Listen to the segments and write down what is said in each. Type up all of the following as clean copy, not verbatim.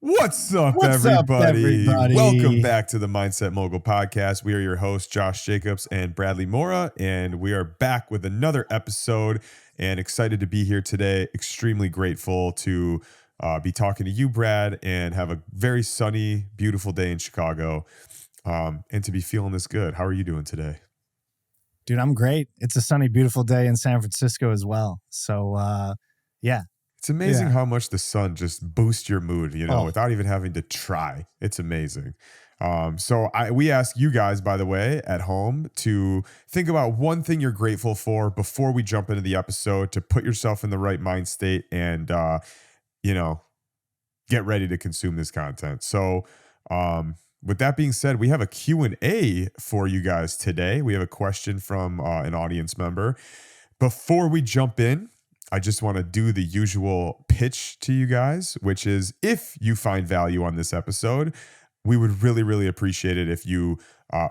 What's up, What's up, everybody? Welcome back to the Mindset Mogul podcast. We are your hosts, Josh Jacobs and Bradley Mora, and we are back with another episode and excited to be here today. Extremely grateful to be talking to you, Brad, and have a very sunny, beautiful day in Chicago, and to be feeling this good. How are you doing today? Dude, I'm great. It's a sunny, beautiful day in San Francisco as well. So, yeah. It's amazing how much the sun just boosts your mood, without even having to try. It's amazing. We ask you guys, by the way, at home to think about one thing you're grateful for before we jump into the episode, to put yourself in the right mind state and, get ready to consume this content. So, with that being said, we have a Q&A for you guys today. We have a question from an audience member. Before we jump in, I just want to do the usual pitch to you guys, which is if you find value on this episode, we would really, really appreciate it if you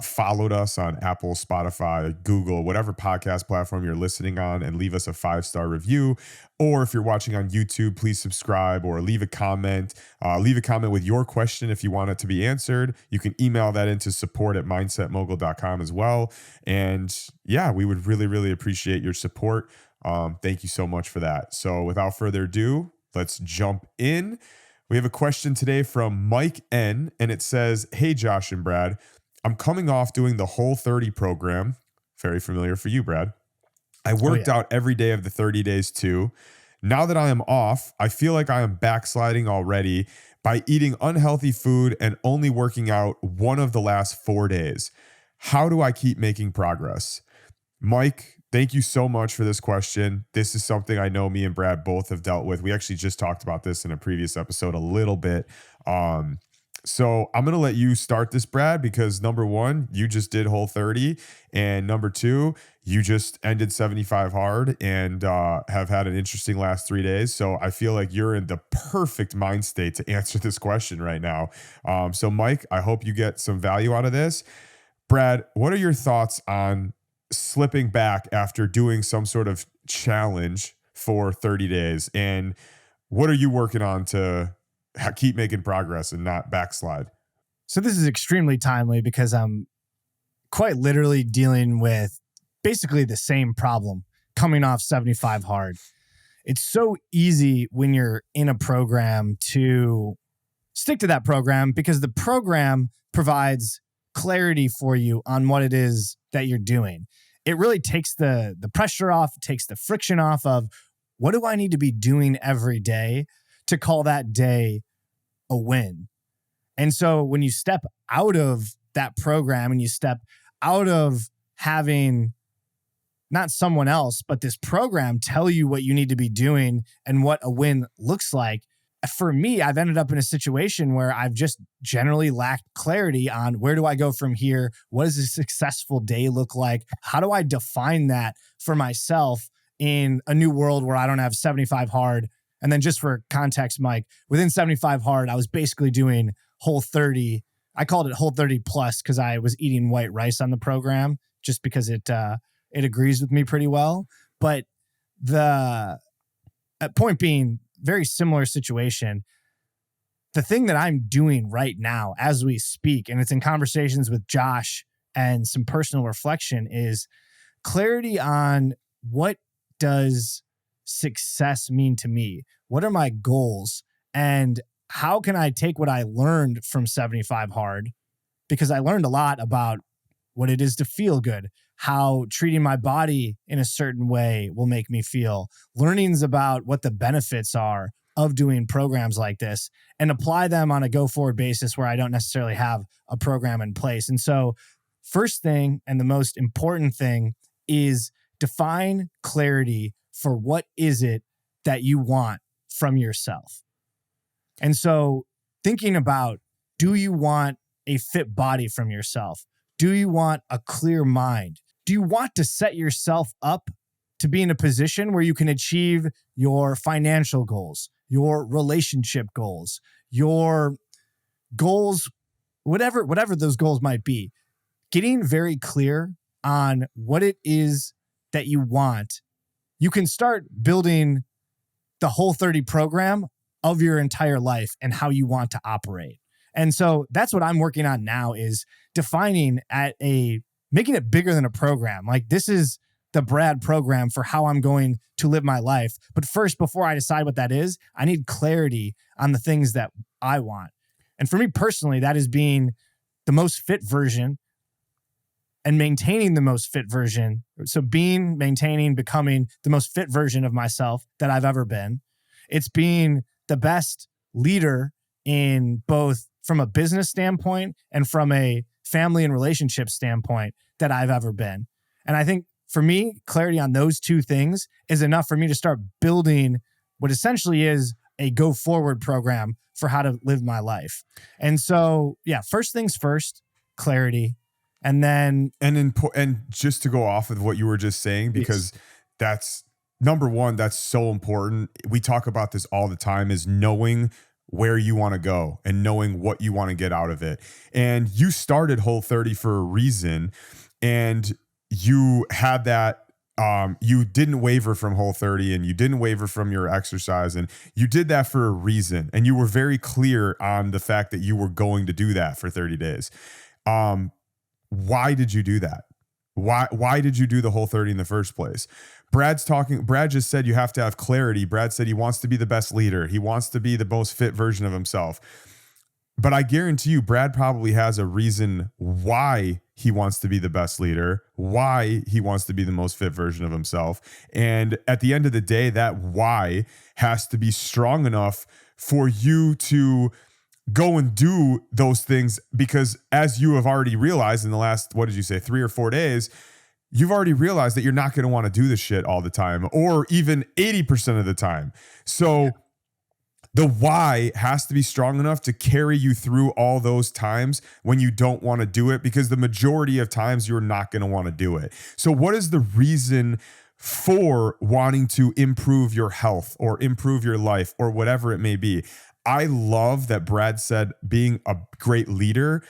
followed us on Apple, Spotify, Google, whatever podcast platform you're listening on, and leave us a 5-star review. Or if you're watching on YouTube, please subscribe or leave a comment. Leave a comment with your question if you want it to be answered. You can email that into support@mindsetmogul.com as well. And yeah, we would really, really appreciate your support. Thank you so much for that. So without further ado, let's jump in. We have a question today from Mike N, and it says, "Hey, Josh and Brad, I'm coming off doing the Whole30 program." Very familiar for you, Brad. "I worked out every day of the 30 days too. Now that I am off, I feel like I am backsliding already by eating unhealthy food and only working out one of the last 4 days. How do I keep making progress?" Mike, thank you so much for this question. This is something I know me and Brad both have dealt with. We actually just talked about this in a previous episode a little bit. So I'm going to let you start this, Brad, because number one, you just did Whole30. And number two, you just ended 75 hard and have had an interesting last 3 days. So I feel like you're in the perfect mind state to answer this question right now. So Mike, I hope you get some value out of this. Brad, what are your thoughts on slipping back after doing some sort of challenge for 30 days? And what are you working on to keep making progress and not backslide? So this is extremely timely because I'm quite literally dealing with basically the same problem coming off 75 hard. It's so easy when you're in a program to stick to that program because the program provides clarity for you on what it is that you're doing. It really takes the pressure off, takes the friction off of what do I need to be doing every day to call that day a win. And so when you step out of that program and you step out of having not someone else, but this program tell you what you need to be doing and what a win looks like, for me, I've ended up in a situation where I've just generally lacked clarity on where do I go from here? What does a successful day look like? How do I define that for myself in a new world where I don't have 75 hard? And then just for context, Mike, within 75 hard, I was basically doing Whole30. I called it Whole30 plus because I was eating white rice on the program just because it agrees with me pretty well. But the point being, very similar situation. The thing that I'm doing right now as we speak, and it's in conversations with Josh and some personal reflection, is clarity on what does success mean to me? What are my goals? And how can I take what I learned from 75 hard? Because I learned a lot about what it is to feel good, how treating my body in a certain way will make me feel, learnings about what the benefits are of doing programs like this, and apply them on a go-forward basis where I don't necessarily have a program in place. And so first thing and the most important thing is define clarity for what is it that you want from yourself. And so thinking about, do you want a fit body from yourself? Do you want a clear mind? Do you want to set yourself up to be in a position where you can achieve your financial goals, your relationship goals, your goals, whatever those goals might be? Getting very clear on what it is that you want, you can start building the Whole30 program of your entire life and how you want to operate. And so that's what I'm working on now, is defining making it bigger than a program. Like, this is the Brad program for how I'm going to live my life. But first, before I decide what that is, I need clarity on the things that I want. And for me personally, that is being the most fit version and maintaining the most fit version. So maintaining, becoming the most fit version of myself that I've ever been. It's being the best leader in both from a business standpoint and from a family and relationship standpoint that I've ever been. And I think for me, clarity on those two things is enough for me to start building what essentially is a go forward program for how to live my life. And so, yeah, first things first, clarity. And then, and just to go off of what you were just saying, because that's number one, that's so important. We talk about this all the time, is knowing where you want to go and knowing what you want to get out of it. And you started Whole30 for a reason, and you had that, you didn't waver from Whole30, and you didn't waver from your exercise, and you did that for a reason. And you were very clear on the fact that you were going to do that for 30 days. Why did you do that? Why did you do the Whole30 in the first place? Brad just said you have to have clarity. Brad said he wants to be the best leader. He wants to be the most fit version of himself. But I guarantee you, Brad probably has a reason why he wants to be the best leader, why he wants to be the most fit version of himself. And at the end of the day, that why has to be strong enough for you to go and do those things, because as you have already realized in the last, what did you say, 3 or 4 days, you've already realized that you're not going to want to do this shit all the time, or even 80% of the time. So the why has to be strong enough to carry you through all those times when you don't want to do it, because the majority of times you're not going to want to do it. So what is the reason for wanting to improve your health or improve your life or whatever it may be? I love that Brad said being a great leader,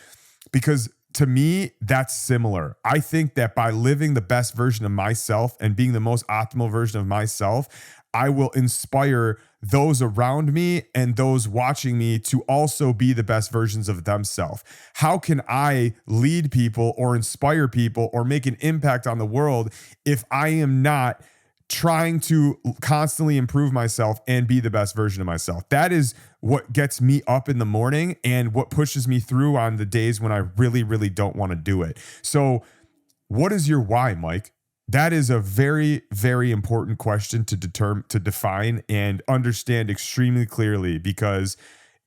because to me, that's similar. I think that by living the best version of myself and being the most optimal version of myself, I will inspire those around me and those watching me to also be the best versions of themselves. How can I lead people or inspire people or make an impact on the world if I am not trying to constantly improve myself and be the best version of myself? That is what gets me up in the morning and what pushes me through on the days when I really, really don't want to do it. So what is your why, Mike? That is a very, very important question to define and understand extremely clearly, because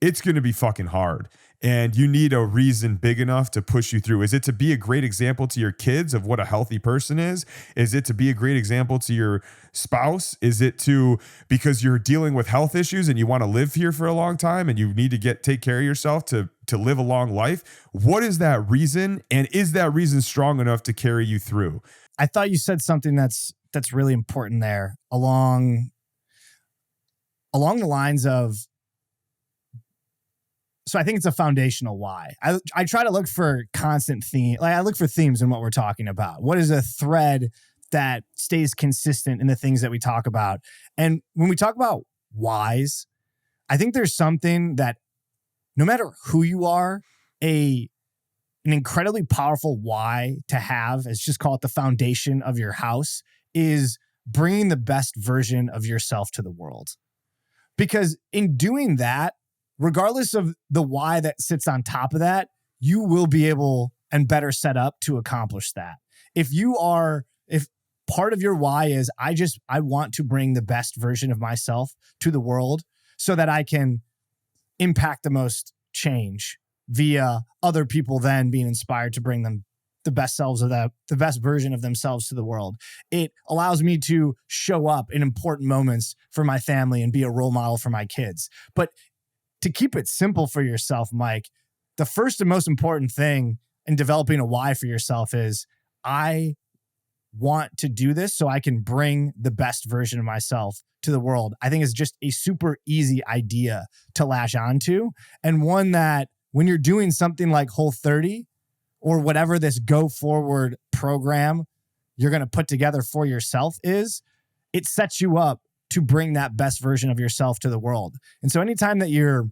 it's going to be fucking hard. And you need a reason big enough to push you through. Is it to be a great example to your kids of what a healthy person is? Is it to be a great example to your spouse? Is it because you're dealing with health issues and you want to live here for a long time and you need to take care of yourself to live a long life? What is that reason? And is that reason strong enough to carry you through? I thought you said something that's really important there, along the lines of, so I think it's a foundational why. I try to look for constant theme. Like, I look for themes in what we're talking about. What is a thread that stays consistent in the things that we talk about? And when we talk about whys, I think there's something that no matter who you are, an incredibly powerful why to have, is just call it the foundation of your house, is bringing the best version of yourself to the world. Because in doing that, regardless of the why that sits on top of that, you will be able and better set up to accomplish that. If part of your why is, I want to bring the best version of myself to the world so that I can impact the most change via other people then being inspired to bring them the best version of themselves to the world. It allows me to show up in important moments for my family and be a role model for my kids. But to keep it simple for yourself, Mike, the first and most important thing in developing a why for yourself is, I want to do this so I can bring the best version of myself to the world. I think it's just a super easy idea to latch onto, and one that when you're doing something like Whole30 or whatever this go forward program you're going to put together for yourself is, it sets you up to bring that best version of yourself to the world. And so anytime that you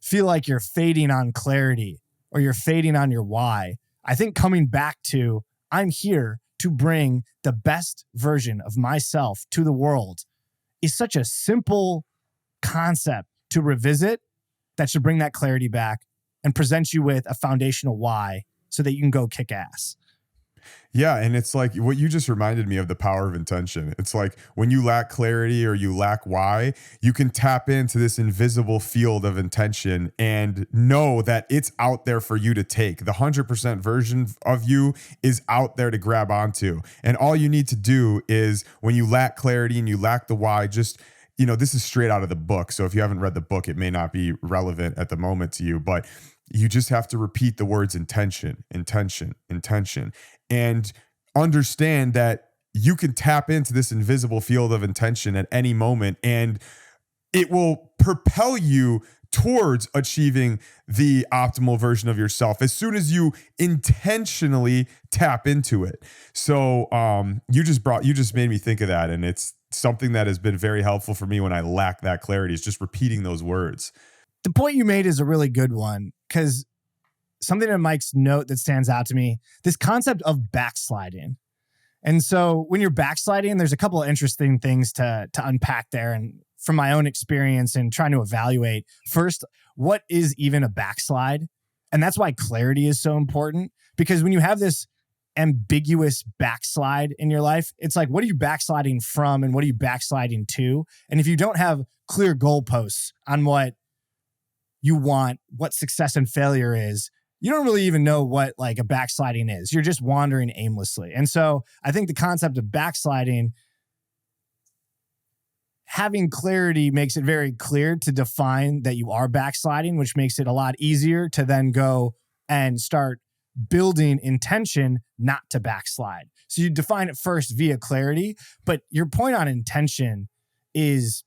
feel like you're fading on clarity or you're fading on your why, I think coming back to, I'm here to bring the best version of myself to the world is such a simple concept to revisit that should bring that clarity back and present you with a foundational why so that you can go kick ass. Yeah. And it's like what you just reminded me of, the power of intention. It's like when you lack clarity or you lack why, you can tap into this invisible field of intention and know that it's out there for you to take. The 100% version of you is out there to grab onto. And all you need to do is, when you lack clarity and you lack the why, just, this is straight out of the book. So if you haven't read the book, it may not be relevant at the moment to you, but you just have to repeat the words intention, intention, intention, and understand that you can tap into this invisible field of intention at any moment, and it will propel you towards achieving the optimal version of yourself as soon as you intentionally tap into it. So you just made me think of that, and it's something that has been very helpful for me when I lack that clarity, is just repeating those words. The point you made is a really good one, because something in Mike's note that stands out to me, this concept of backsliding. And so when you're backsliding, there's a couple of interesting things to unpack there. And from my own experience and trying to evaluate, first, what is even a backslide? And that's why clarity is so important, because when you have this ambiguous backslide in your life, it's like, what are you backsliding from and what are you backsliding to? And if you don't have clear goalposts on what you want, what success and failure is, you don't really even know what like a backsliding is. You're just wandering aimlessly. And so I think the concept of backsliding, having clarity makes it very clear to define that you are backsliding, which makes it a lot easier to then go and start building intention not to backslide. So you define it first via clarity, but your point on intention it's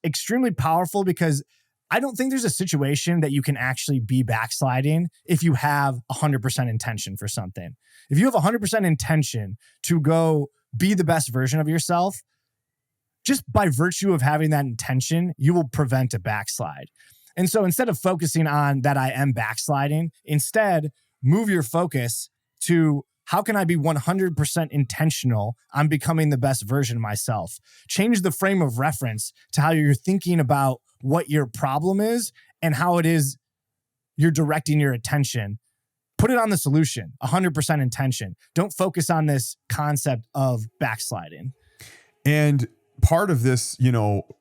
extremely powerful, because I don't think there's a situation that you can actually be backsliding if you have 100% intention for something. If you have 100% intention to go be the best version of yourself, just by virtue of having that intention, you will prevent a backslide. And so instead of focusing on that I am backsliding, instead move your focus to, how can I be 100% intentional on becoming the best version of myself? Change the frame of reference to how you're thinking about what your problem is and how it is you're directing your attention. Put it on the solution, 100% intention. Don't focus on this concept of backsliding. And part of this,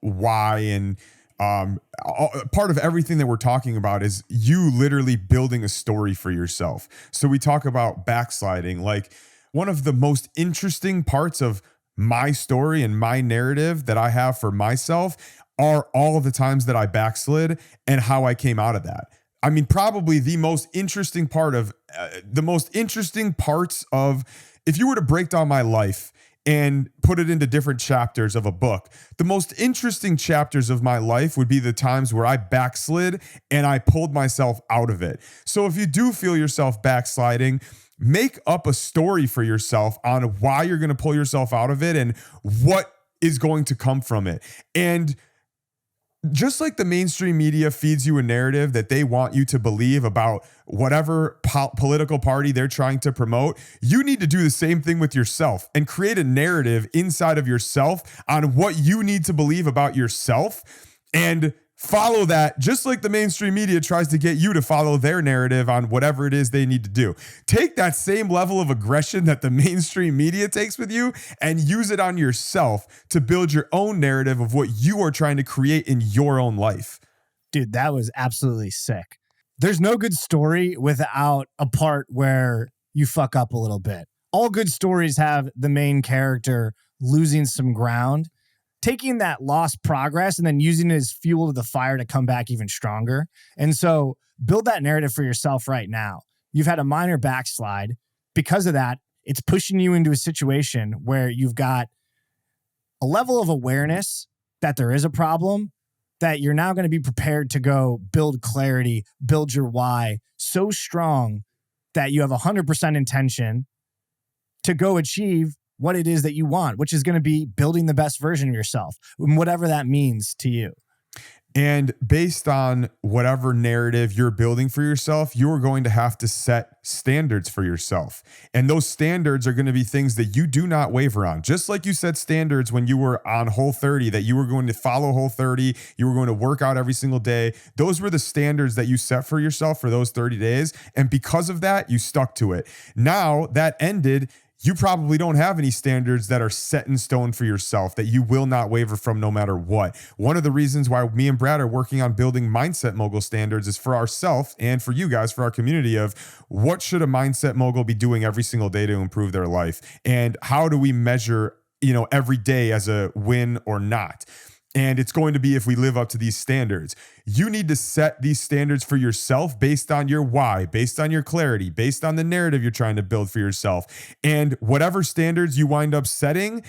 why and part of everything that we're talking about is you literally building a story for yourself. So we talk about backsliding, like one of the most interesting parts of my story and my narrative that I have for myself are all of the times that I backslid and how I came out of that. I mean, probably the most interesting parts of, if you were to break down my life and put it into different chapters of a book, the most interesting chapters of my life would be the times where I backslid and I pulled myself out of it. So if you do feel yourself backsliding, make up a story for yourself on why you're going to pull yourself out of it and what is going to come from it. And just like the mainstream media feeds you a narrative that they want you to believe about whatever political party they're trying to promote, you need to do the same thing with yourself and create a narrative inside of yourself on what you need to believe about yourself, and follow that, just like the mainstream media tries to get you to follow their narrative on whatever it is they need to do. Take that same level of aggression that the mainstream media takes with you and use it on yourself to build your own narrative of what you are trying to create in your own life. Dude, that was absolutely sick. There's no good story without a part where you fuck up a little bit. All good stories have the main character losing some ground, taking that lost progress and then using it as fuel to the fire to come back even stronger. And so build that narrative for yourself right now. You've had a minor backslide. Because of that, it's pushing you into a situation where you've got a level of awareness that there is a problem, that you're now going to be prepared to go build clarity, build your why so strong that you have 100% intention to go achieve what it is that you want, which is going to be building the best version of yourself, whatever that means to you. And based on whatever narrative you're building for yourself, you are going to have to set standards for yourself. And those standards are going to be things that you do not waver on. Just like you set standards when you were on Whole30, that you were going to follow Whole30, you were going to work out every single day. Those were the standards that you set for yourself for those 30 days. And because of that, you stuck to it. Now that ended, you probably don't have any standards that are set in stone for yourself that you will not waver from no matter what. One of the reasons why me and Brad are working on building Mindset Mogul standards is for ourselves and for you guys, for our community, of what should a Mindset Mogul be doing every single day to improve their life? And how do we measure, every day as a win or not? And it's going to be if we live up to these standards. You need to set these standards for yourself based on your why, based on your clarity, based on the narrative you're trying to build for yourself. And whatever standards you wind up setting,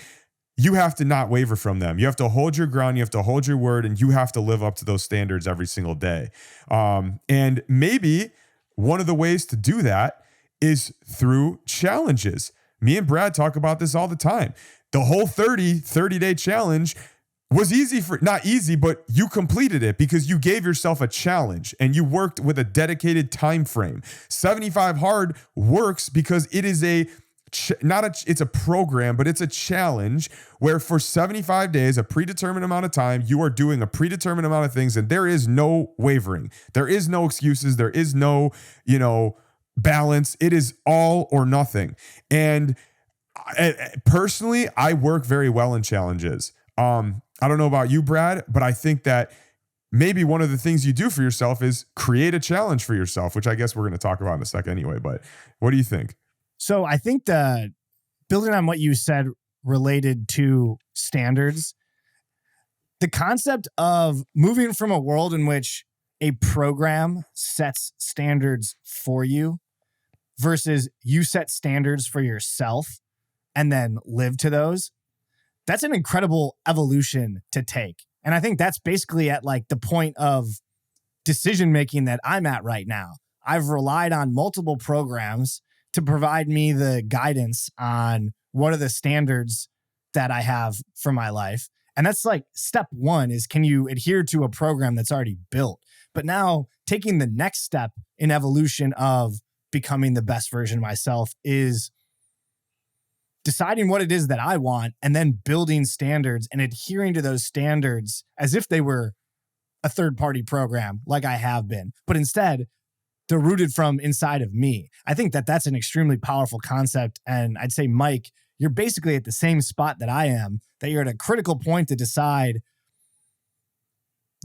you have to not waver from them. You have to hold your ground. You have to hold your word, and you have to live up to those standards every single day. And maybe one of the ways to do that is through challenges. Me and Brad talk about this all the time. The whole 30-day challenge was not easy, but you completed it because you gave yourself a challenge and you worked with a dedicated time frame. 75 Hard works because it is it's a program, but it's a challenge where for 75 days, a predetermined amount of time, you are doing a predetermined amount of things, and there is no wavering. There is no excuses. There is no, balance. It is all or nothing. And personally, I work very well in challenges. I don't know about you, Brad, but I think that maybe one of the things you do for yourself is create a challenge for yourself, which I guess we're going to talk about in a second anyway. But what do you think? So I think building on what you said related to standards, the concept of moving from a world in which a program sets standards for you versus you set standards for yourself and then live to those. That's an incredible evolution to take. And I think that's basically at like the point of decision-making that I'm at right now. I've relied on multiple programs to provide me the guidance on what are the standards that I have for my life. And that's like step one is, can you adhere to a program that's already built? But now taking the next step in evolution of becoming the best version of myself is deciding what it is that I want and then building standards and adhering to those standards as if they were a third-party program like I have been. But instead, they're rooted from inside of me. I think that that's an extremely powerful concept. And I'd say, Mike, you're basically at the same spot that I am, that you're at a critical point to decide,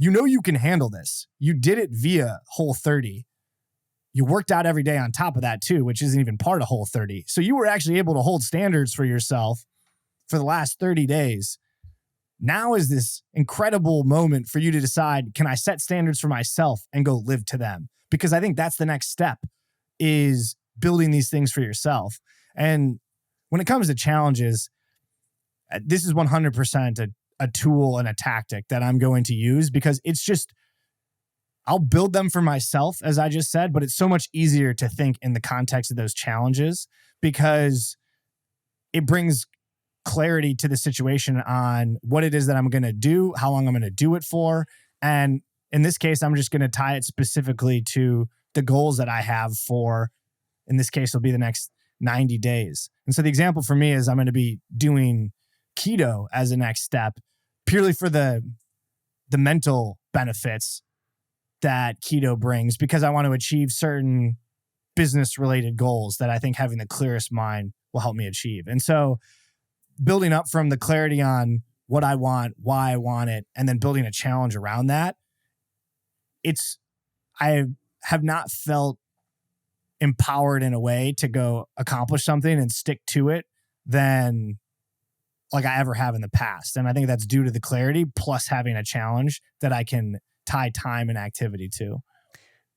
you can handle this. You did it via Whole30. You worked out every day on top of that too, which isn't even part of Whole30. So you were actually able to hold standards for yourself for the last 30 days. Now is this incredible moment for you to decide, can I set standards for myself and go live to them? Because I think that's the next step, is building these things for yourself. And when it comes to challenges, this is 100% a tool and a tactic that I'm going to use, because it's just, I'll build them for myself, as I just said, but it's so much easier to think in the context of those challenges because it brings clarity to the situation on what it is that I'm going to do, how long I'm going to do it for. And in this case, I'm just going to tie it specifically to the goals that I have for, in this case, it'll be the next 90 days. And so the example for me is I'm going to be doing keto as a next step, purely for the mental benefits that keto brings, because I want to achieve certain business related goals that I think having the clearest mind will help me achieve. And so building up from the clarity on what I want, why I want it, and then building a challenge around that, I have not felt empowered in a way to go accomplish something and stick to it than like I ever have in the past. And I think that's due to the clarity plus having a challenge that I can tie time and activity to.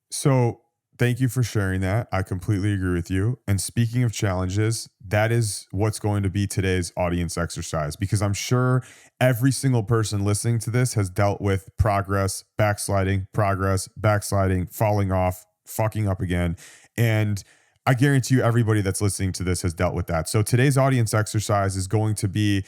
So thank you for sharing that. I completely agree with you. And speaking of challenges, that is what's going to be today's audience exercise, because I'm sure every single person listening to this has dealt with progress, backsliding, falling off, fucking up again. And I guarantee you everybody that's listening to this has dealt with that. So today's audience exercise is going to be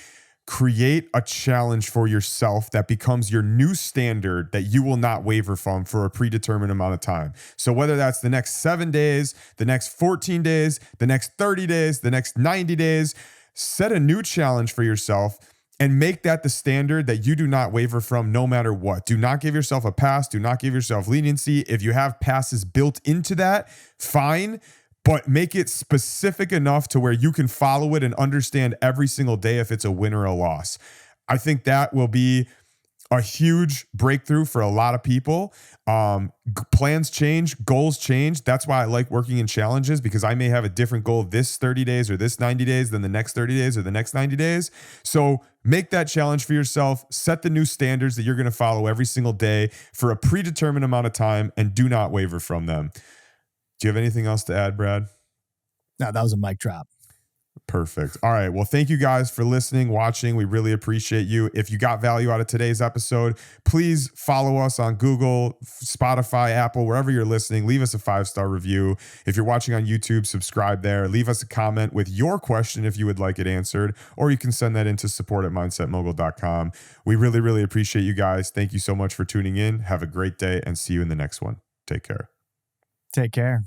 create a challenge for yourself that becomes your new standard that you will not waver from for a predetermined amount of time. So whether that's the next 7 days, the next 14 days, the next 30 days, the next 90 days, set a new challenge for yourself and make that the standard that you do not waver from no matter what. Do not give yourself a pass. Do not give yourself leniency. If you have passes built into that, fine, but make it specific enough to where you can follow it and understand every single day if it's a win or a loss. I think that will be a huge breakthrough for a lot of people. Plans change, goals change. That's why I like working in challenges, because I may have a different goal this 30 days or this 90 days than the next 30 days or the next 90 days. So make that challenge for yourself. Set the new standards that you're going to follow every single day for a predetermined amount of time, and do not waver from them. Do you have anything else to add, Brad? No, that was a mic drop. Perfect. All right. Well, thank you guys for listening, watching. We really appreciate you. If you got value out of today's episode, please follow us on Google, Spotify, Apple, wherever you're listening. Leave us a 5-star review. If you're watching on YouTube, subscribe there. Leave us a comment with your question if you would like it answered, or you can send that into support@mindsetmogul.com. We really, really appreciate you guys. Thank you so much for tuning in. Have a great day and see you in the next one. Take care. Take care.